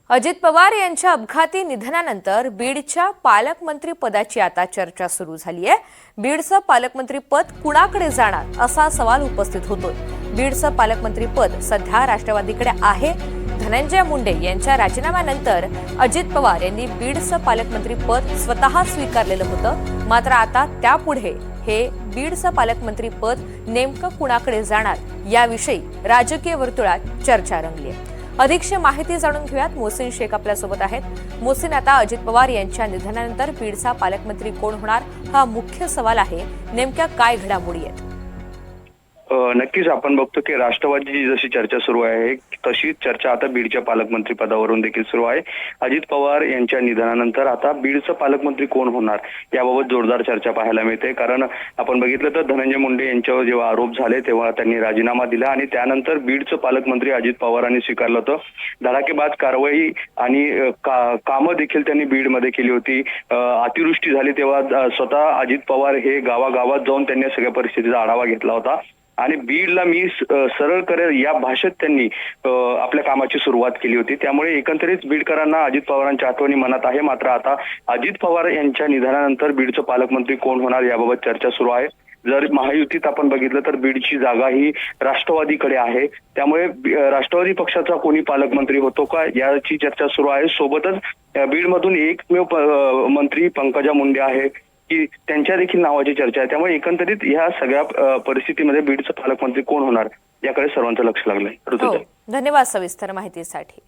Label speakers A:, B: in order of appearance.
A: अजित पवार यांच्या अपघाती निधनानंतर बीडच्या पालकमंत्री पदाची आता चर्चा सुरू झाली आहे। बीडचं पालकमंत्री पद कुणाकडे जाणार असा सवाल उपस्थित होतोय। बीडचं पालकमंत्री पद सध्या राष्ट्रवादीकडे आहे। धनंजय मुंडे यांच्या राजीनाम्यानंतर अजित पवार यांनी बीडचं पालकमंत्री पद स्वतः स्वीकारलेलं होतं। मात्र आता त्यापुढे हे बीडचं पालकमंत्री पद नेमकं कुणाकडे जाणार याविषयी राजकीय वर्तुळात चर्चा रंगली आहे। अधिकची माहिती जाणून घेऊयात। मोहसिन शेख आपल्यासोबत आहेत। मोहसिन, आता अजित पवार यांच्या निधनानंतर बीडचा पालकमंत्री कोण होणार हा मुख्य सवाल आहे। नेमक्या काय घडामोडी आहेत?
B: नक्कीच आपण बघतो की राष्ट्रवादीची जशी चर्चा सुरू आहे तशीच चर्चा आता बीडच्या पालकमंत्री पदावरून देखील सुरू आहे। अजित पवार यांच्या निधनानंतर आता बीडचं पालकमंत्री कोण होणार याबाबत जोरदार चर्चा पाहायला मिळते। कारण आपण बघितलं तर धनंजय मुंडे यांच्यावर जेव्हा आरोप झाले तेव्हा त्यांनी राजीनामा दिला आणि त्यानंतर बीडचं पालकमंत्री अजित पवारांनी स्वीकारलं होतं। धडाकेबाज कारवाई आणि कामं देखील त्यांनी बीडमध्ये केली होती। अतिवृष्टी झाली तेव्हा स्वतः अजित पवार हे गावागावात जाऊन त्यांनी सगळ्या परिस्थितीचा आढावा घेतला होता आणि बीडला मी सरळ करेल या भाषेत त्यांनी आपल्या कामाची सुरुवात केली होती। त्यामुळे एकंदरीत बीडकरांना अजित पवारांच्या आठवणी मनात आहे। मात्र आता अजित पवार यांच्या निधनानंतर बीडचं पालकमंत्री कोण होणार याबाबत चर्चा सुरू आहे। जर महायुतीत आपण बघितलं तर बीडची जागा ही राष्ट्रवादीकडे आहे। त्यामुळे राष्ट्रवादी पक्षाचा कोणी पालकमंत्री होतो का याची चर्चा सुरू आहे। सोबतच बीडमधून एकमेव मंत्री पंकजा मुंडे आहे की त्यांच्या देखील नावाची चर्चा आहे। त्यामुळे एकंदरीत या सगळ्या परिस्थितीमध्ये बीडचं पालकमंत्री कोण होणार याकडे सर्वांचं लक्ष लागलंय।
A: धन्यवाद सविस्तर माहितीसाठी।